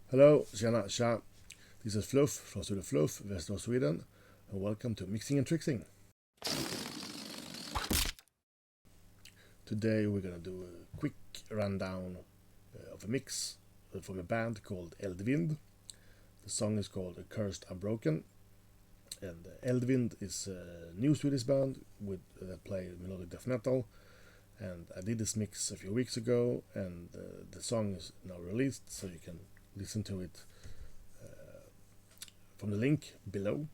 Hello, tjena, tja. This is Fluff from Studio Fluff, West of Sweden, and welcome to Mixing and Trixing. Today we're gonna do a quick rundown of a mix from a band called ELDVIND. The song is called Cursed Unbroken, and ELDVIND is a new Swedish band that play melodic death metal. And I did this mix a few weeks ago, and the song is now released, so you can listen to it from the link below.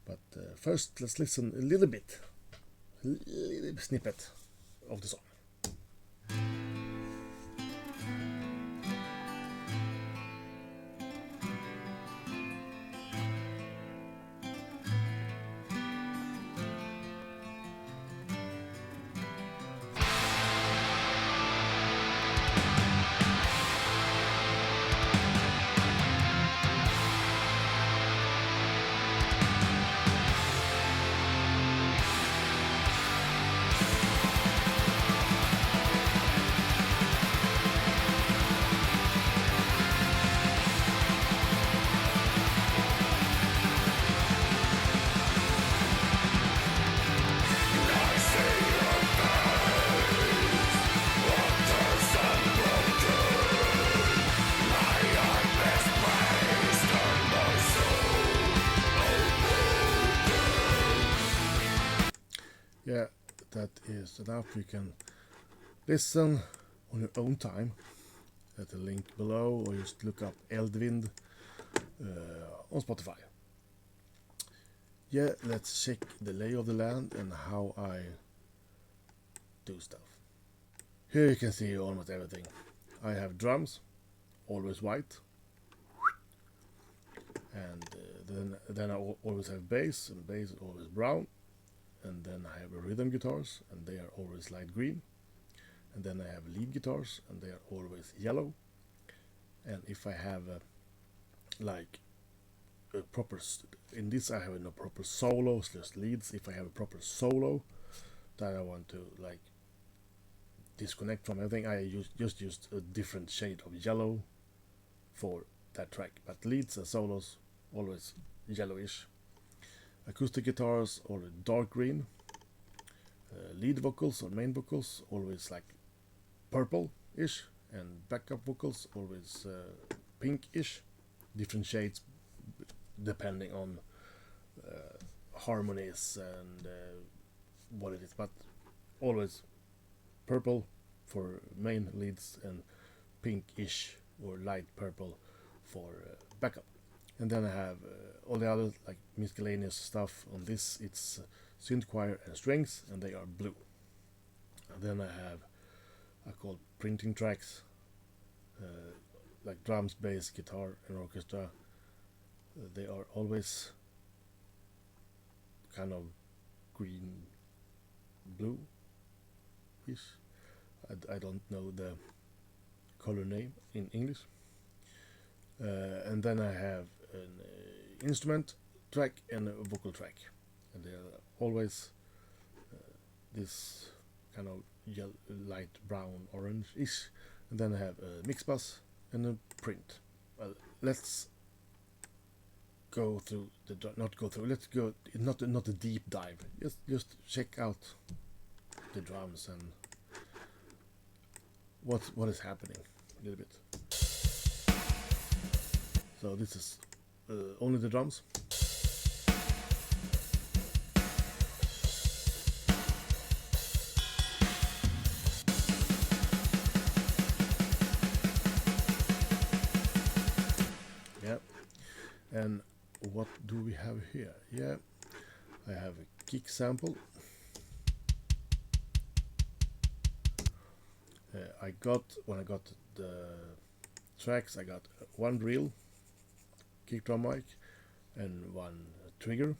But first, let's listen a little snippet of the song. Yeah, that is enough. You can listen on your own time at the link below, or just look up ELDVIND on Spotify. Yeah, let's check the lay of the land and how I do stuff. Here you can see almost everything. I have drums, always white, and then I always have bass, and bass is always brown. And then I have rhythm guitars, and they are always light green. And then I have lead guitars, and they are always yellow. And if I have like a proper, in this I have no proper solos, just leads. If I have a proper solo that I want to like disconnect from everything, I just used a different shade of yellow for that track. But leads and solos always yellowish. Acoustic guitars always dark green. Lead vocals or main vocals always like purple-ish, and backup vocals always pink-ish. Different shades depending on harmonies and what it is, but always purple for main leads and pink-ish or light purple for backup. And then I have all the other like miscellaneous stuff on this. It's synth choir and strings, and they are blue. And then I call printing tracks, like drums, bass, guitar, and orchestra. They are always kind of green, blue-ish. I don't know the color name in English. And then I have an instrument track and a vocal track, and they are always this kind of light brown orange-ish. And then I have a mix bus and a print. Let's go through let's go not a deep dive, just check out the drums and what is happening a little bit. So this is only the drums. Yeah, and what do we have here? Yeah, I have a kick sample. When I got the tracks, I got one reel kick drum mic and one trigger,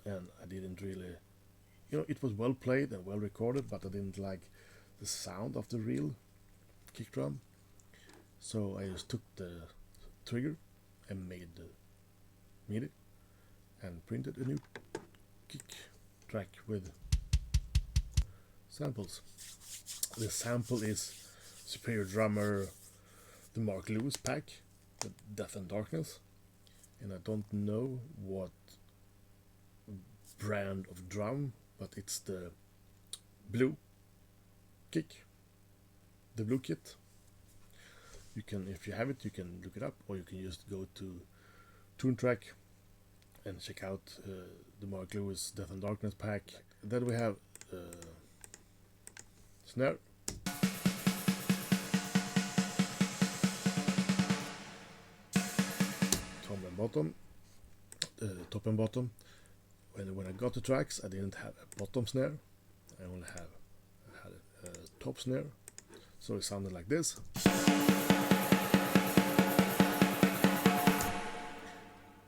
and I didn't really, it was well played and well recorded, but I didn't like the sound of the real kick drum, so I just took the trigger and made the MIDI and printed a new kick track with samples. The sample is Superior Drummer, the Mark Lewis pack, the Death and Darkness, and I don't know what brand of drum, but it's the blue kick, the blue kit. You can, if you have it, you can look it up, or you can just go to TuneTrack and check out the Mark Lewis Death and Darkness pack. Then we have snare, top and bottom, top and bottom. When I got the tracks, I didn't have a bottom snare. I only had a top snare, so it sounded like this.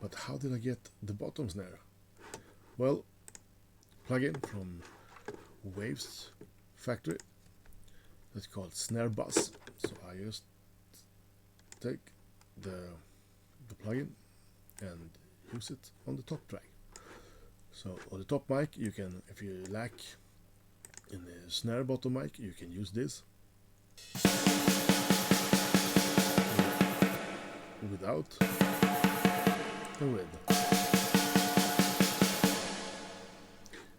But how did I get the bottom snare? Well, plugin from Waves Factory. It's called Snare Bus. So I just take the plugin and use it on the top track. So on the top mic, you can, if you lack in the snare bottom mic, you can use this without and with.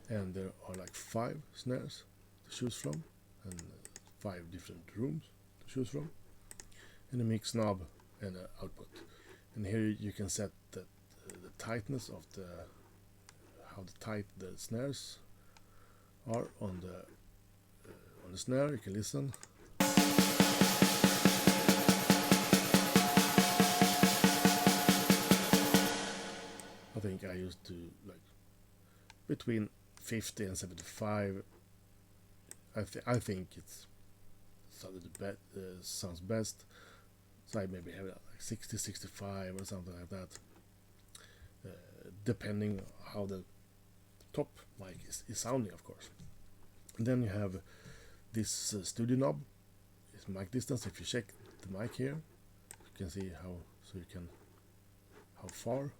And there are like 5 snares to choose from, and 5 different rooms to choose from, and a mix knob and an output. And here you can set the tightness of the, how tight the snares are on the snare. You can listen. I think I used to like between 50 and 75. I think it's sounds best. So I maybe have like 60, 65 or something like that, depending how the top mic is sounding, of course. And then you have this studio knob. It's mic distance. If you check the mic here, you can see how far.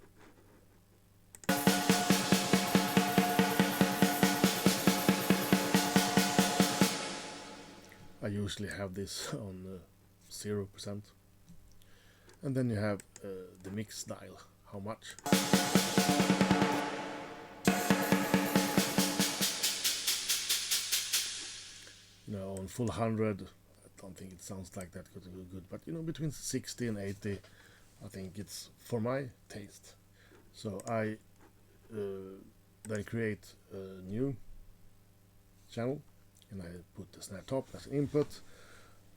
I usually have this on 0%. And then you have the mix dial, how much. You know, on full 100, I don't think it sounds like that good, but you know, between 60 and 80, I think it's for my taste. So I then create a new channel, and I put the snare top as an input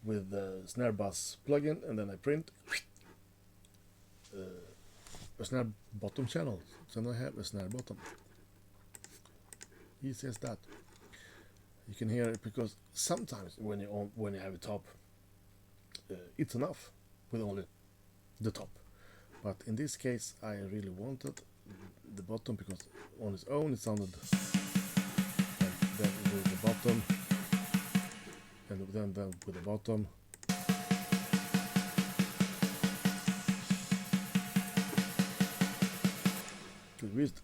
with the snare bus plugin, and then I print a snare bottom channel. So then I have a snare bottom. Easy as that. You can hear it, because sometimes when you have a top, it's enough with only the top. But in this case, I really wanted the bottom, because on its own it sounded. And then with the bottom, and then with the bottom.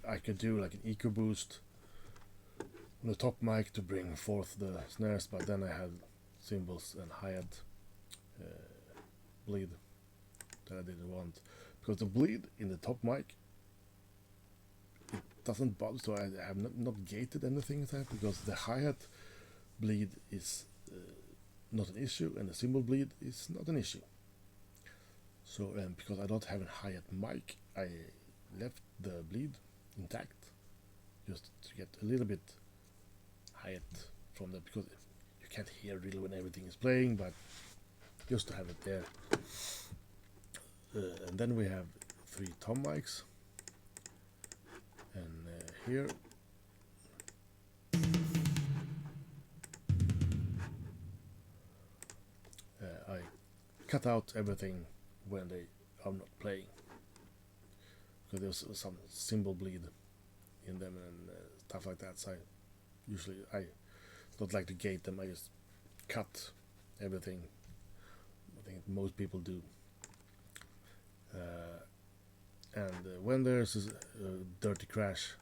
I could do like an EQ boost on the top mic to bring forth the snares, but then I had cymbals and hi-hat bleed that I didn't want, because the bleed in the top mic, it doesn't bother. So I have not gated anything, because the hi-hat bleed is not an issue, and the cymbal bleed is not an issue. So because I don't have a hi-hat mic, I left the bleed intact, just to get a little bit hi-hat from that, because you can't hear really when everything is playing, but just to have it there. And then we have 3 tom mics, and here I cut out everything when they are not playing, because there's some cymbal bleed in them and stuff like that. So I don't like to gate them. I just cut everything. I think most people do. And when there's a dirty crash,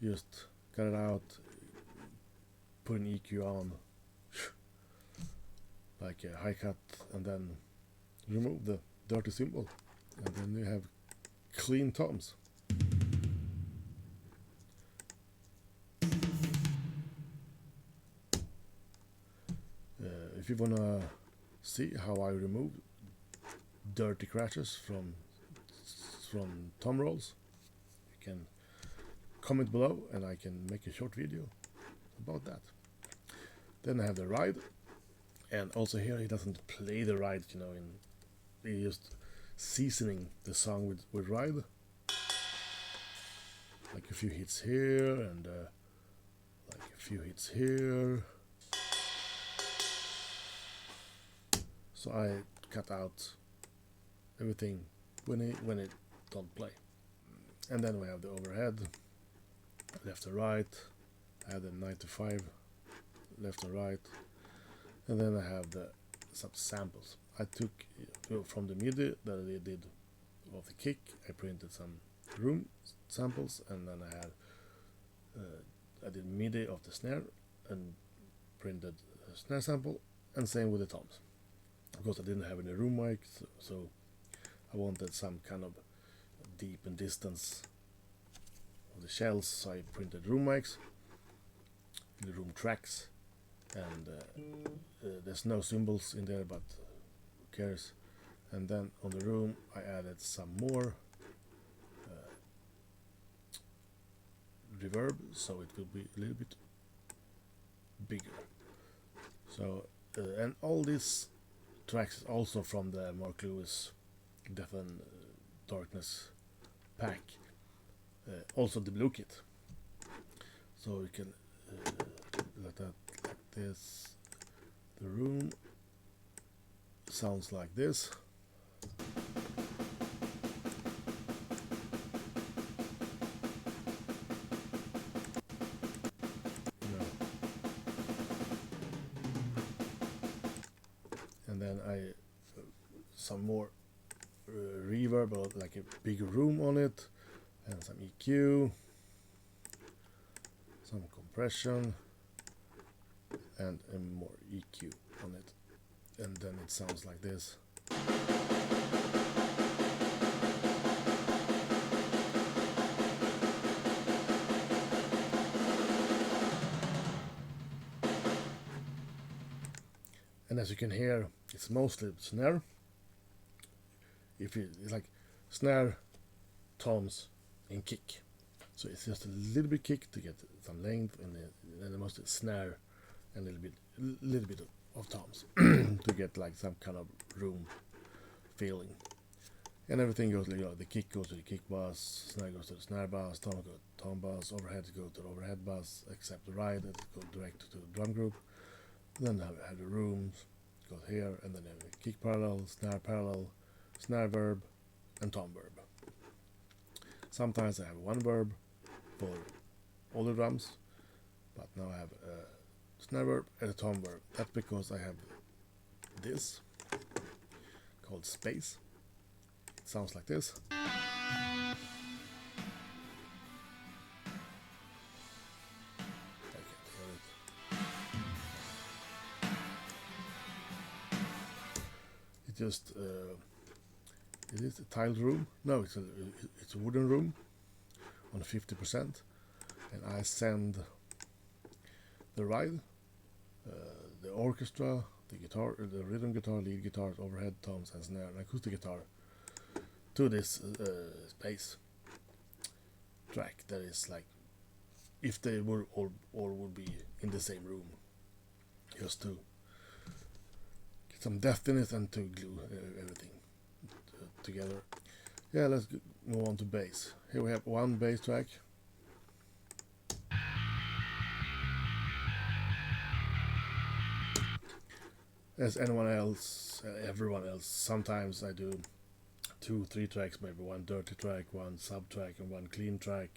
just cut it out, put an EQ on, like a high cut, and then remove the dirty cymbal. And then you have clean toms. If you wanna see how I remove dirty crashes from tom rolls, you can comment below and I can make a short video about that. Then I have the ride, and also here he doesn't play the ride, you know, he just seasoning the song with ride, like a few hits here and like a few hits here. So I cut out everything when it don't play. And then we have the overhead, left to right. I have the 95 left to right, and then I have some samples. I took from the MIDI that I did of the kick. I printed some room samples, and then I did MIDI of the snare and printed a snare sample, and same with the toms. Of course, I didn't have any room mic, so I wanted some kind of deep and distance of the shells, so I printed room mics, the room tracks, and there's no cymbals in there, but who cares. And then on the room I added some more reverb, so it will be a little bit bigger. So and all these tracks also from the Mark Lewis Death and Darkness pack, also the blue kit. So we can let that like this. The room sounds like this. And then some more reverb, or like a big room on it, and some EQ, some compression, and more EQ on it, and then it sounds like this. And as you can hear, it's mostly snare. It's like snare, toms, and kick. So it's just a little bit kick to get some length, and then mostly snare and a little bit of toms to get like some kind of room feeling. And everything goes, you know, the kick goes to the kick bus, snare goes to the snare bus, tom goes to tom bus, overhead goes to the overhead bus, except the ride that goes direct to the drum group. Then I have the rooms, go here, and then I have kick parallel, snare verb, and tom verb. Sometimes I have one verb for all the drums, but now I have a snare verb and a tom verb. That's because I have this called space. It sounds like this. Just is it a tiled room? No, it's a wooden room on 50%, and I send the ride, the orchestra, the guitar, the rhythm guitar, lead guitars, overhead toms, and snare, and acoustic guitar to this space track. That is like if they were all would be in the same room, just to some depth in it and to glue everything together. Yeah, let's move on to bass. Here we have one bass track. As everyone else, sometimes I do 2-3 tracks, maybe one dirty track, one sub track, and one clean track.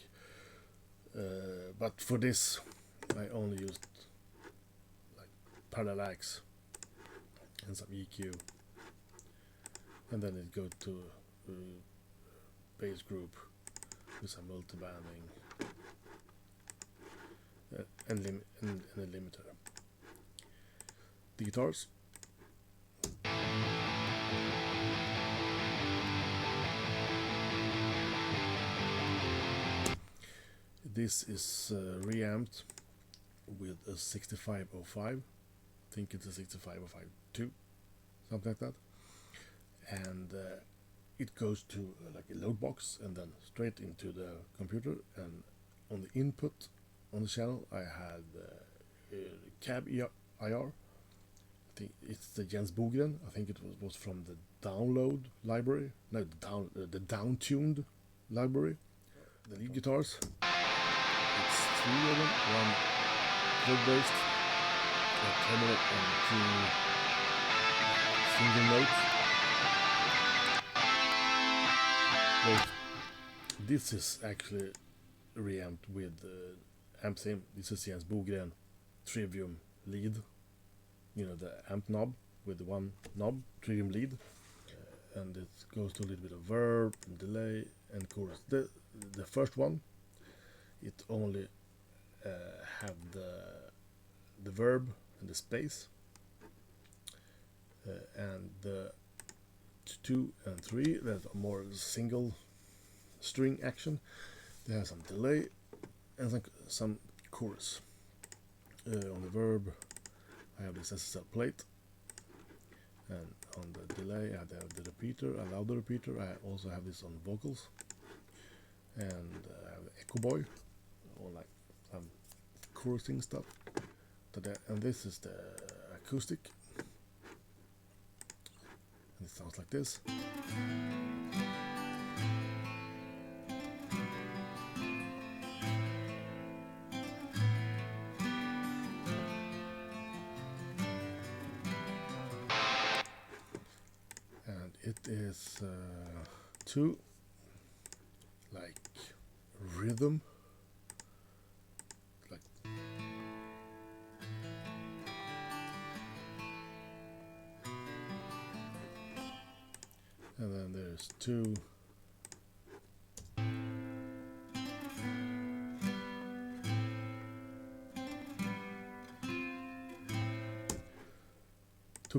But for this, I only used like parallax and some EQ, and then it goes to bass group with some multibanding and a limiter. The guitars. this is reamped with a 6505. I think it's a 6505 2, something like that. And it goes to like a load box and then straight into the computer. And on the input on the channel, I had cab IR. I think it's the Jens Bogren. I think it was from the download library, no, the down-tuned library. The lead guitars, it's 3 of them, one wood-based, a tremolo and 2 single notes. Wait, this is actually reamped with amp theme. This is Jens Bogren Trivium lead. You know, the amp knob with the one knob, Trivium lead. And it goes to a little bit of verb and delay and chorus. The first one, it only have the verb and the space, and the 2 and 3 that's more single string action. They have some delay and some chorus. On the verb, I have this SSL plate, and on the delay I have the repeater. I love the repeater. I also have this on vocals, and I have the Echo Boy, or like some chorusing stuff. And this is the acoustic, and it sounds like this. It is to like rhythm, like and then there's 2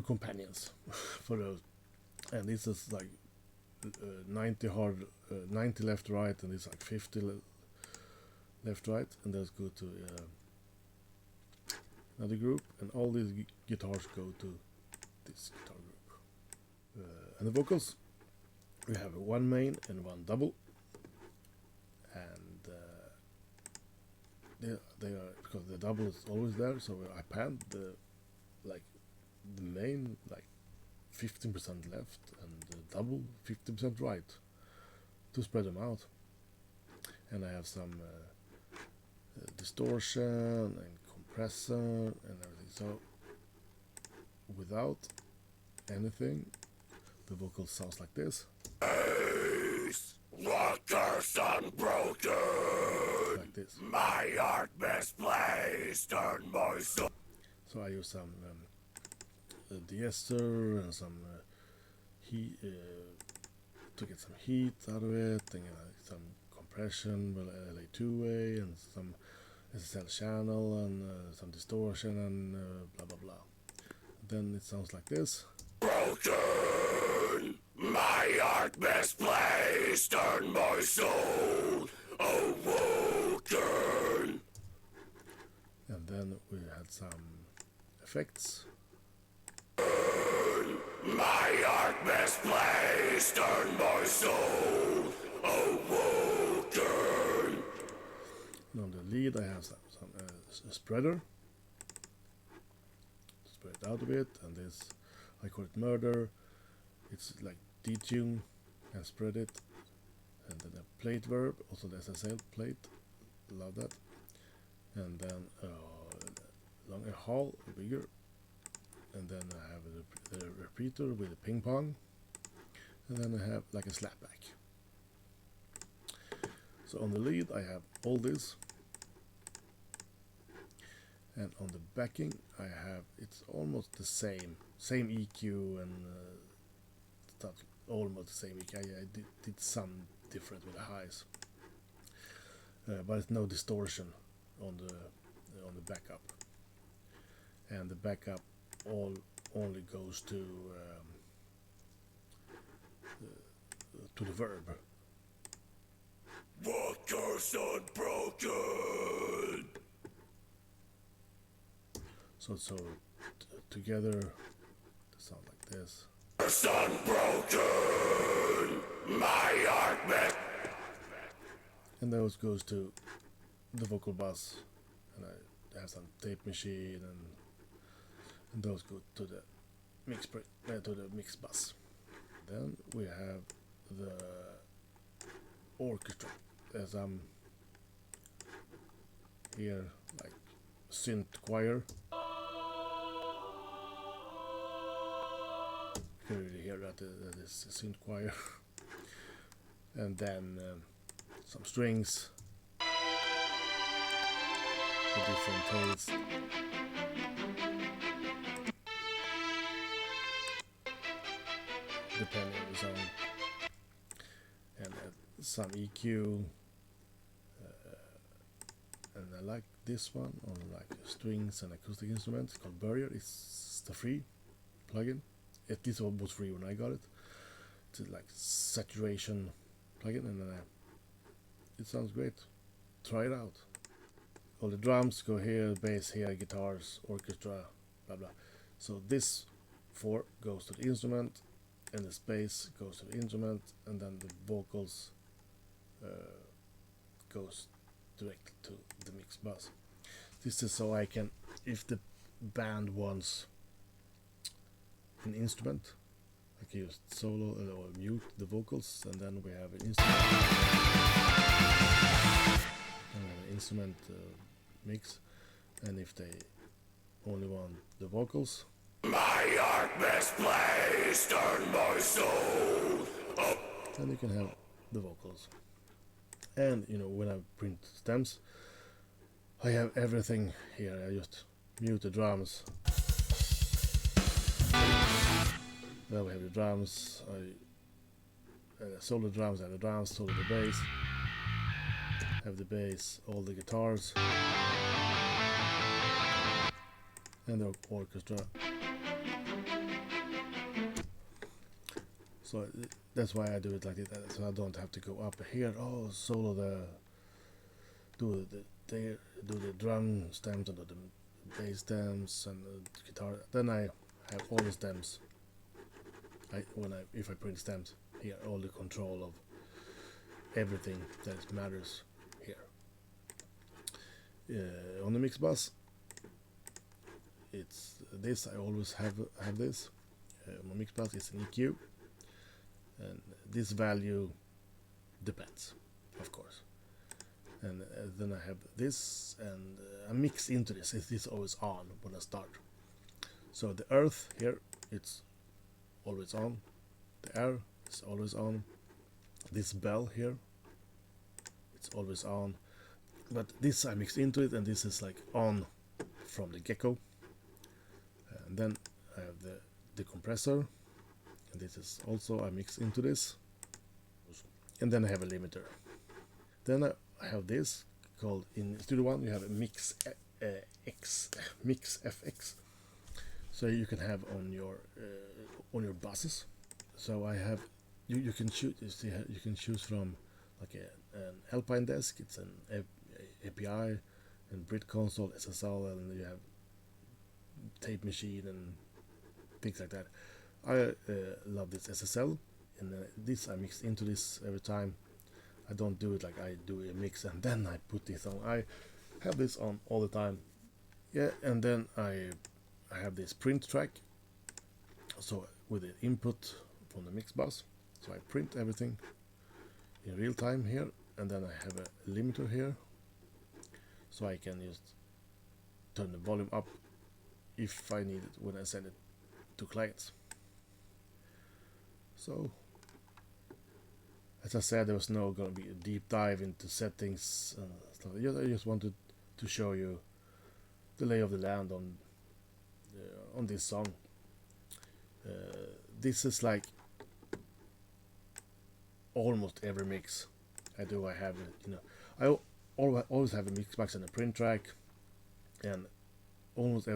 companions for those. And this is like 90 hard, 90 left right, and it's like 50 left right, and let's go to another group, and all these guitars go to this guitar group. And the vocals, we have 1 main and 1 double, and they are, because the double is always there, so I panned the main like 15% left and the double 50% right to spread them out. And I have some distortion and compressor and everything. So without anything, the vocal sounds like this. Waters unbroken. Like this. My heart misplaced and my soul. So I use some de-ester and some heat to get some heat out of it, and some compression with LA2A and some SSL channel and some distortion and blah blah blah. Then it sounds like this. Broken, my heart misplaced and my soul awoken. And then we had some effects. My heart misplaced and my soul awoken. And on the lead I have some spreader. Spread it out a bit, and this I call it murder. It's like detune and spread it. And then a plate verb, also the SSL plate. Love that. And then longer hall, bigger. And then I have the repeater with a ping pong, and then I have like a slapback. So on the lead I have all this, and on the backing I have, it's almost the same EQ and stuff, almost the same EQ. I did some different with the highs, but it's no distortion on the backup, and the backup only goes to the verb. What Curse unbroken. So together they sound like this. Curse unbroken. My heart. And those goes to the vocal bus, and I have some tape machine, and those go to the mix bus. Then we have the orchestra. There's here like synth choir. You can really hear that is a synth choir. And then some strings for different tastes. Depending on the song. And some EQ. And I like this one on like strings and acoustic instruments called Barrier. It's the free plugin. This one was free when I got it. It's like saturation plugin, and it sounds great. Try it out. All the drums go here, bass here, guitars, orchestra, blah blah. So this 4 goes to the instrument, and the bass goes to the instrument, and then the vocals goes directly to the mix bus. This is so I can, if the band wants an instrument, I can use solo or mute the vocals, and then we have an instrument mix. And if they only want the vocals, My heart misplaced, turn my soul up. then you can have the vocals. And you know, when I print stems, I have everything here. I just mute the drums. Then we have the drums. Solo drums, I have the drums, solo the bass. Have the bass, all the guitars, and the orchestra. So that's why I do it like that, so I don't have to go up here. Oh, solo do the drum stems and the bass stems and the guitar. Then I have all the stems. If I print stems here, all the control of everything that matters here. On the mix bus, it's this. I always have this. My mix bus is an EQ. And this value depends, of course. And then I have this, and I mix into this. It is always on when I start. So the earth here, it's always on. The air is always on. This bell here, it's always on. But this I mix into it, and this is like on from the get-go. And then I have the compressor. And this is also I mix into this, and then I have a limiter. Then I have this called, in Studio One you have a mix FX, so you can have on your buses. So I have you can choose. You can choose from like an Alpine desk. It's an API and Brit console, SSL, and you have tape machine and things like that. I love this SSL, and this I mix into this every time. I don't do it like I do a mix and then I put this on. I have this on all the time. Yeah, and then I have this print track. So with the input from the mix bus, so I print everything in real time here, and then I have a limiter here, so I can just turn the volume up if I need it when I send it to clients. So, as I said, there was no going to be a deep dive into settings and stuff. I just wanted to show you the lay of the land on this song. This is like almost every mix I do. I have, I always have a mix box and a print track, and almost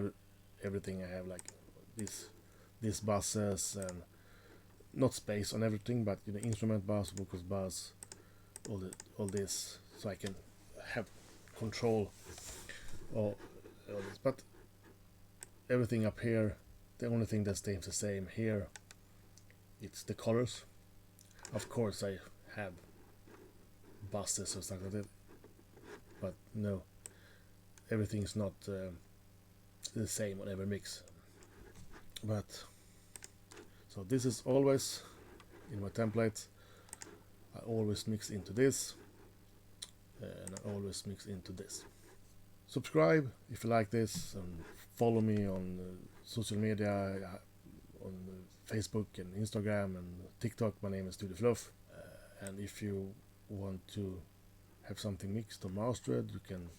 everything I have like these buses and. Not space on everything, but instrument bus, vocals bus, all this so I can have control of all this. But everything up here, the only thing that stays the same here, it's the colors. Of course I have buses or stuff like that, but no, everything's not the same on every mix. But so this is always in my template. I always mix into this, and I always mix into this. Subscribe if you like this, and follow me on social media, on Facebook and Instagram and TikTok. My name is Studio Fluff. And if you want to have something mixed or mastered, you can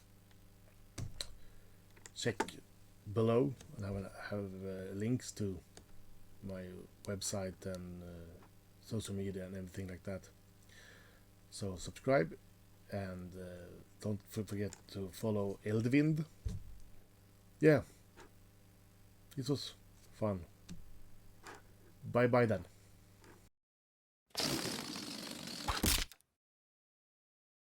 check below, and I will have links to my website and social media and everything like that. So subscribe, and don't forget to follow ELDVIND. Yeah, this was fun. Bye bye then.